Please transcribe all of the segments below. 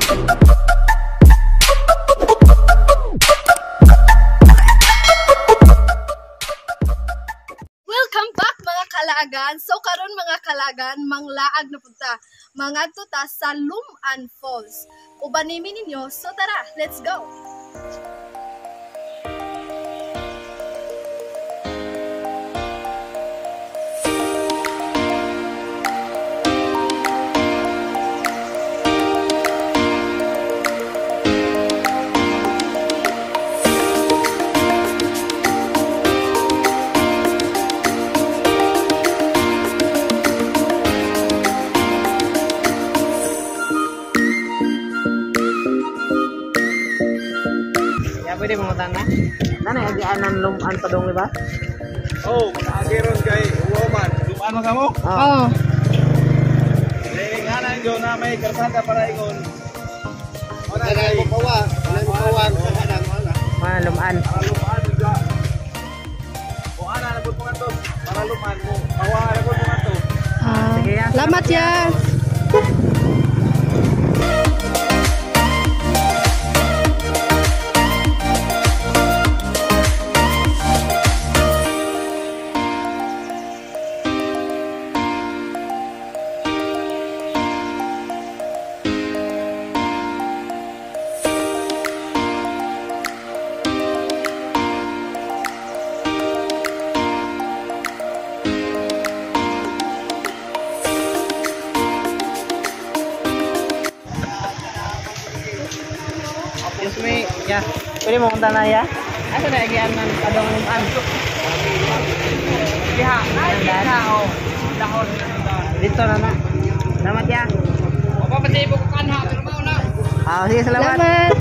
Welcome back mga kalagan. So karon mga kalagan, manglaag na punta. Mga tuta sa Luman Falls. Ubanimi ninyo. So tara, let's go. Pwede mga tana. Nana agian ng Luman pa dong, di ba? Oh, makagiron kay woman. Luman mo kamo? Oo. Eh, nga na yun na may karsada para ingon. Wala mo kawa, sa kadang wala. Mga Luman. Para lumaan juga. O ana na pud mga to. Para lumaan mo. Kawa na pud mga to. Sige ya. Salamat ya. Excuse me, ya. Pwede mo punta na ya? Asa na agian ng padong Luman? Diha, diha o. Dahon. Dito na na. Salamat ya. O papatay mo ko kanha pero mao na. Sige, salamat. Salamat.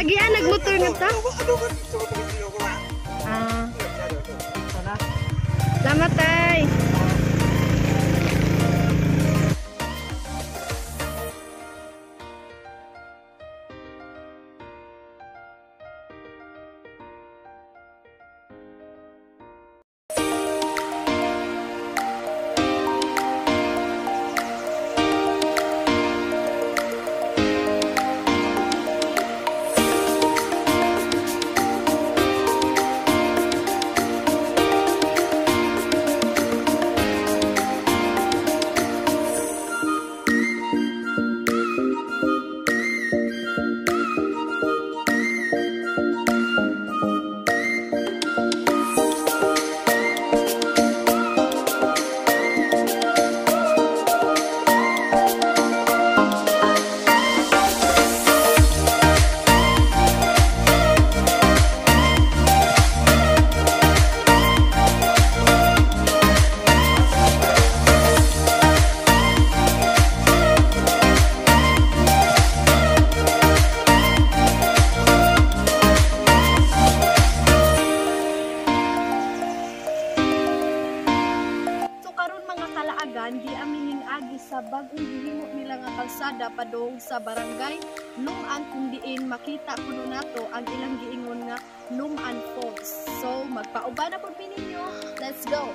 Agian nagmotor nga ta. Salamat tay. Di aming agi sa bagong gihimo nila nga kalsada padong sa barangay Luman kung diin makita kuno nato ang ilang giingon nga Luman Falls. So magpauban na pud ninyo. Let's go.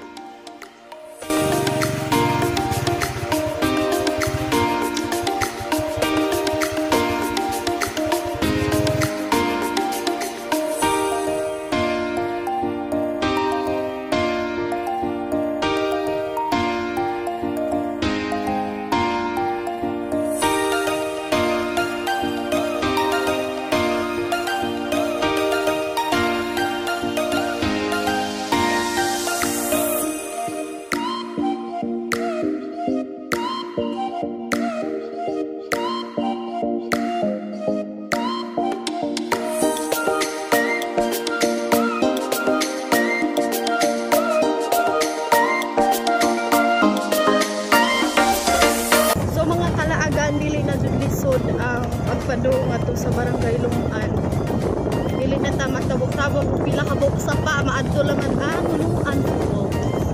Wa ko pila ka buok sa pa maadto laman Luman Falls.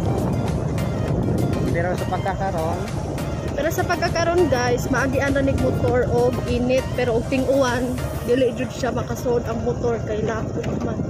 Pero sa pagkakaroon, Pero sa pagkakaroon guys, maagian ra nig motor og init pero og ting-uwan dili jud siya makasod ang motor kay lapot man.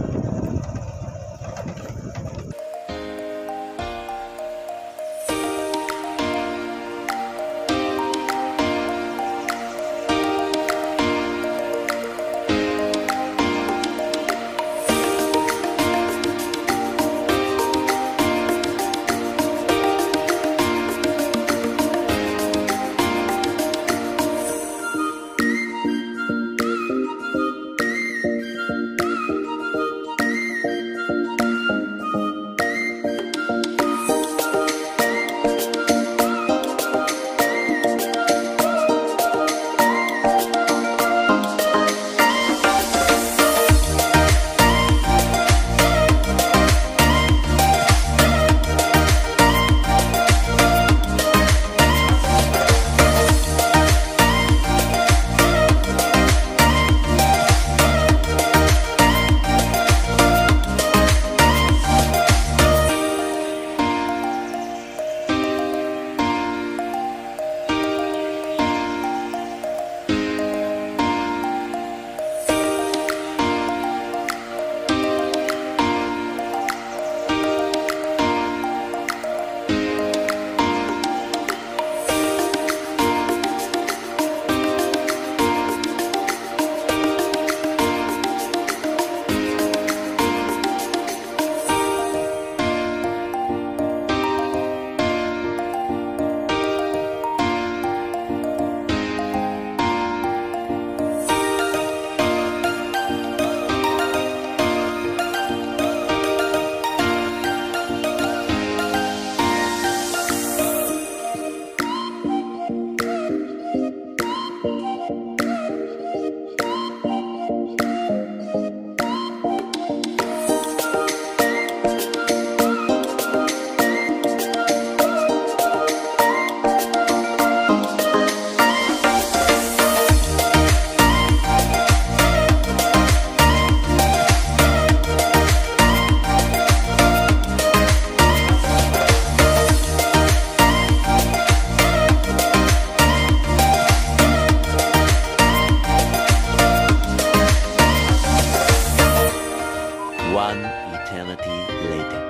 One eternity later.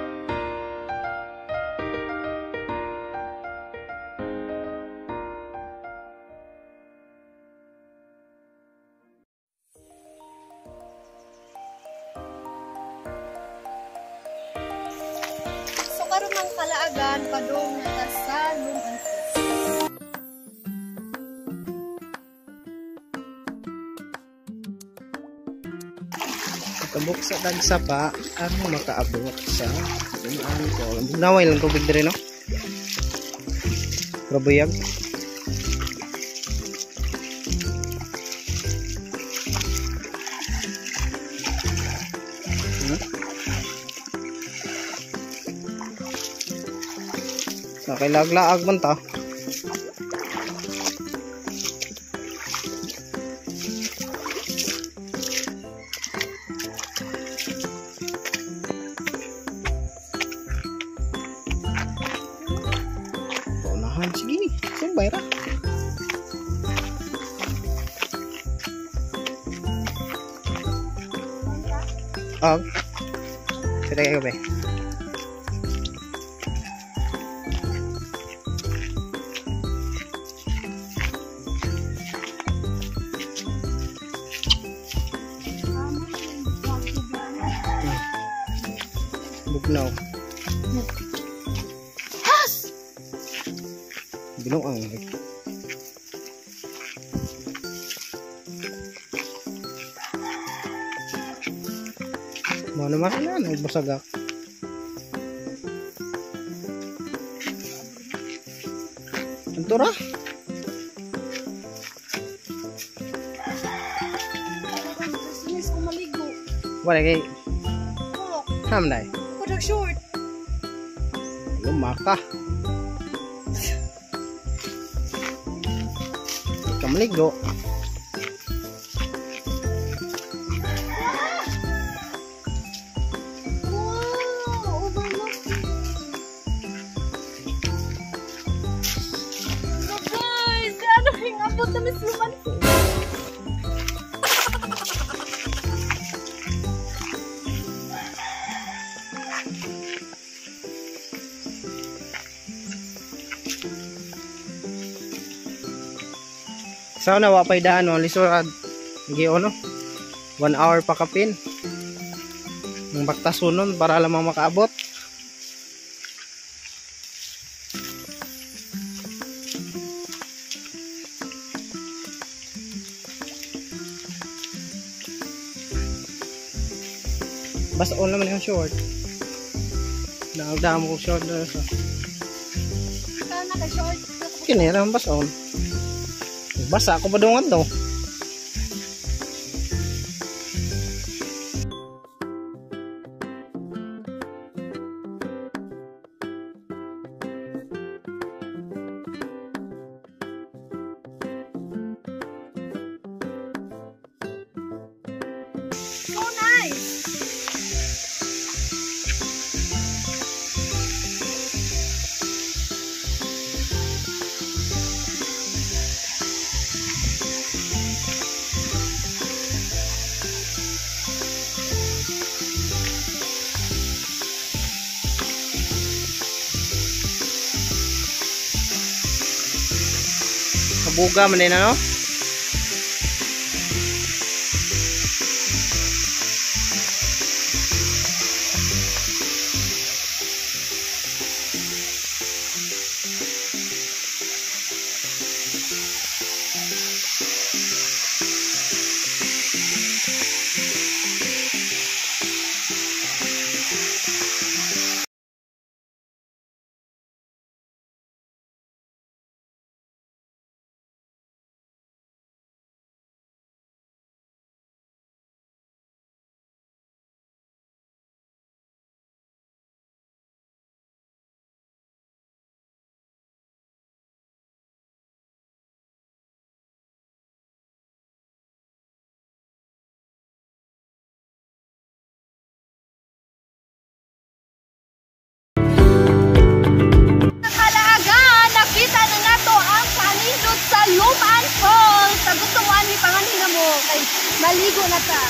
So karon ang kalaagan padung na sa Luman Falls. kabuk sa dagsapa, ano makaabot sa Luman Falls. Naway lang tubig dire no. Probuyag. Okay, laglaag man ta. Paunahan, sige. Sabay ra. Sige kayo ba? Bugnaw. Has! Binuang. Mo naman na nagbasagak. Antura? Sinis ko maligo. Wala kay Kulok. hamday. Ako nag-short. Lumaka. Kamaligo. Sa una wa pay daan no lisurad. Giyo no. 1 hour pa kapin. Ng baktasunon para lamang makaabot. Basta on naman yung short. Nagdaan ko short na sa. Saan naka-short? Kinira basta on. Basa ako pa doon to. So nice! Kabuga man din ano? Maligo na ta.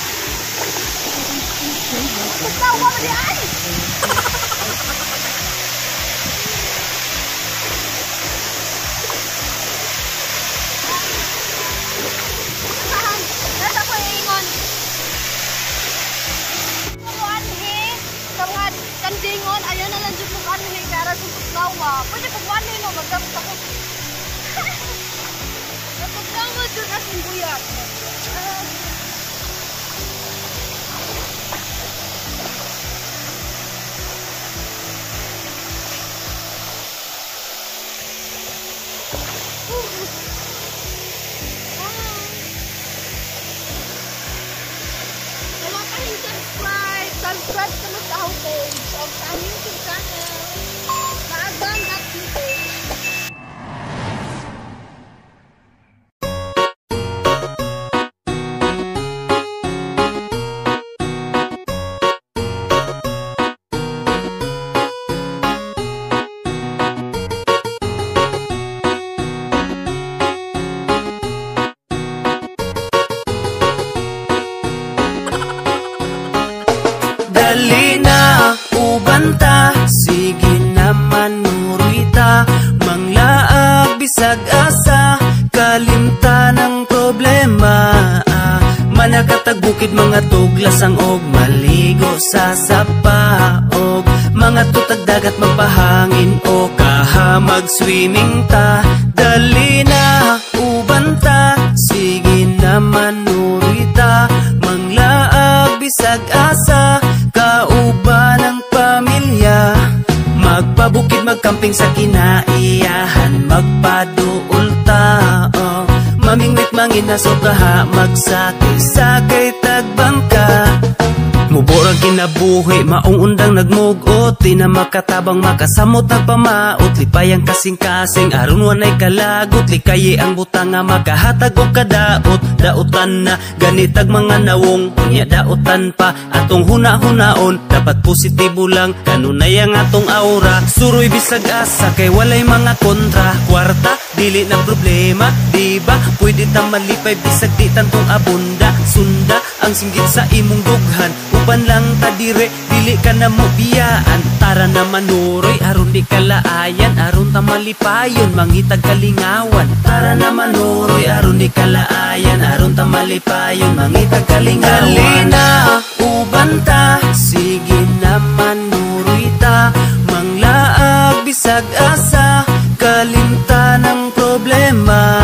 Tawa mo di ay. Nasa ko ingon. Kuanhi, sa mga kandingon, ayan na lang jud mo kanhi para sa tawa. Pwede pag wani no magdamot ako. Napagdamot jud asin buyak. Subscribe ka sa homepage of sa YouTube channel. Maagang activity. Dali na, ubanta, sige naman nurita, manglaag bisag asa, kalimta ng problema. Manakatag bukid mga tuglasang og maligo sa sapaog, mga tutag dagat magpahangin o kahamag swimming ta. Dali na, ubanta, sige naman nurita, manglaag bisag asa, kauban ng pamilya. Magpabukid, magkamping sa kinaiyahan, magpaduol tao, mamingwit manginaso kaha, magsakay-sakay tagbangka. Muborang kinabuhi, maong undang nagmugot, di na makatabang makasamot nagpamaot, lipayang kasing-kasing, aron wanay kalagot, likayi ang butang nga makahatag o kadaot, daotan na ganitag mga nawong, unya daotan pa atong huna-hunaon, dapat positibo lang, kanunay ang atong aura, suroy bisag asa, kay walay mga kontra, kwarta, dili na problema, diba? Pwede ta malipay bisag di tantong abunda, sunda ang singgit sa imong dughan, uban uban lang ta dire, dili ka na mo biyaan. Tara na manuroy, aron di kalaayan, aron ta malipayon, mangitag kalingawan. Tara na manuroy, aron di kalaayan, aron ta malipayon, mangitag kalingawan. Dali na, uban ta, sige na manuroy ta, manglaag bisag asa, kalimta ng problema.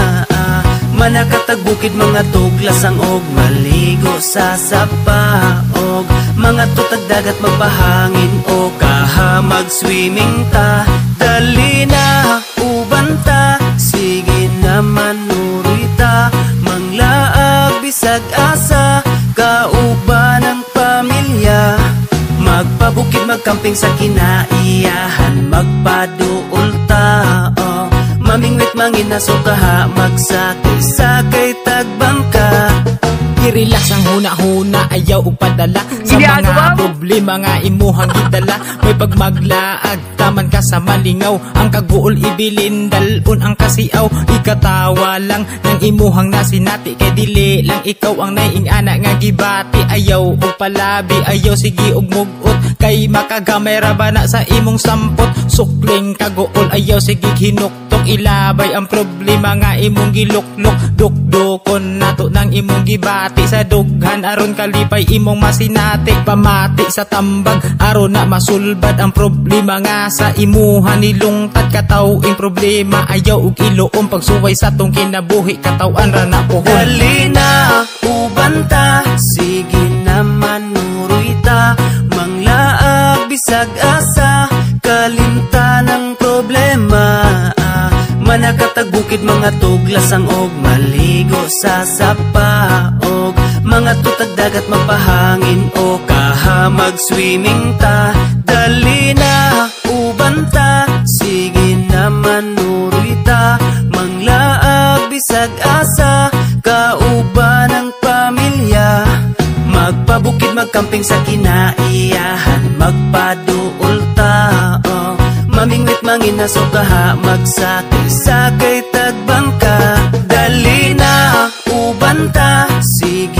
Manakatag bukid mga tuglas ang og maligo sa sapa, og mga tutag dagat magpahangin o kaha mag-swimming ta. Dali na, uban ta, sige na manuroy ta, manglaag bisag asa, kauban ng pamilya. Magpabukid magkamping sa kinaiyahan, magpaduol ta, oh. Mamingwit manginaso kaha, magsakay-sakay tagbangka. I-relax ang huna-huna, ayaw upadala sa mga problema nga imuhang gidala. May pagmaglaag, taman ka sa malingaw, ang kaguol ibilin, dalun ang kasiaw. Ikatawa lang ng imuhang nasinati, kay dili lang ikaw ang naiing anak nga gibati. Ayaw og palabi, ayaw sige og mugot, kay makagamay ra ba na sa imong sampot. Sukling kaguol, ayaw sige hinuktok, ilabay ang problema nga imong giluklok. Dukdukon nato ng imong gibati, sa dughan aron kalipay imong masinati. Pamati sa tambag aron na masulbad ang problema nga sa imuhan nilungtad. Katawing problema, ayaw og iluom, pagsuway sa tong kinabuhi, katawan ra na pohon. Dali na, uban ta, sige na manuroy ta, manglaag bisag asa, kalimta ng problema. Manakatag bukid mga tuglas ang og maligo sa sapa, og mga tutag dagat magpahangin o kaha mag-swimming ta. Dali na, uban ta, sige na manuroy ta, manglaag bisag asa, kauban ng pamilya. Magpabukid magkamping sa kinaiyahan, magpaduol ta, oh. Mamingwit manginaso kaha, magsakay-sakay tagbangka. Dali na, uban ta, sige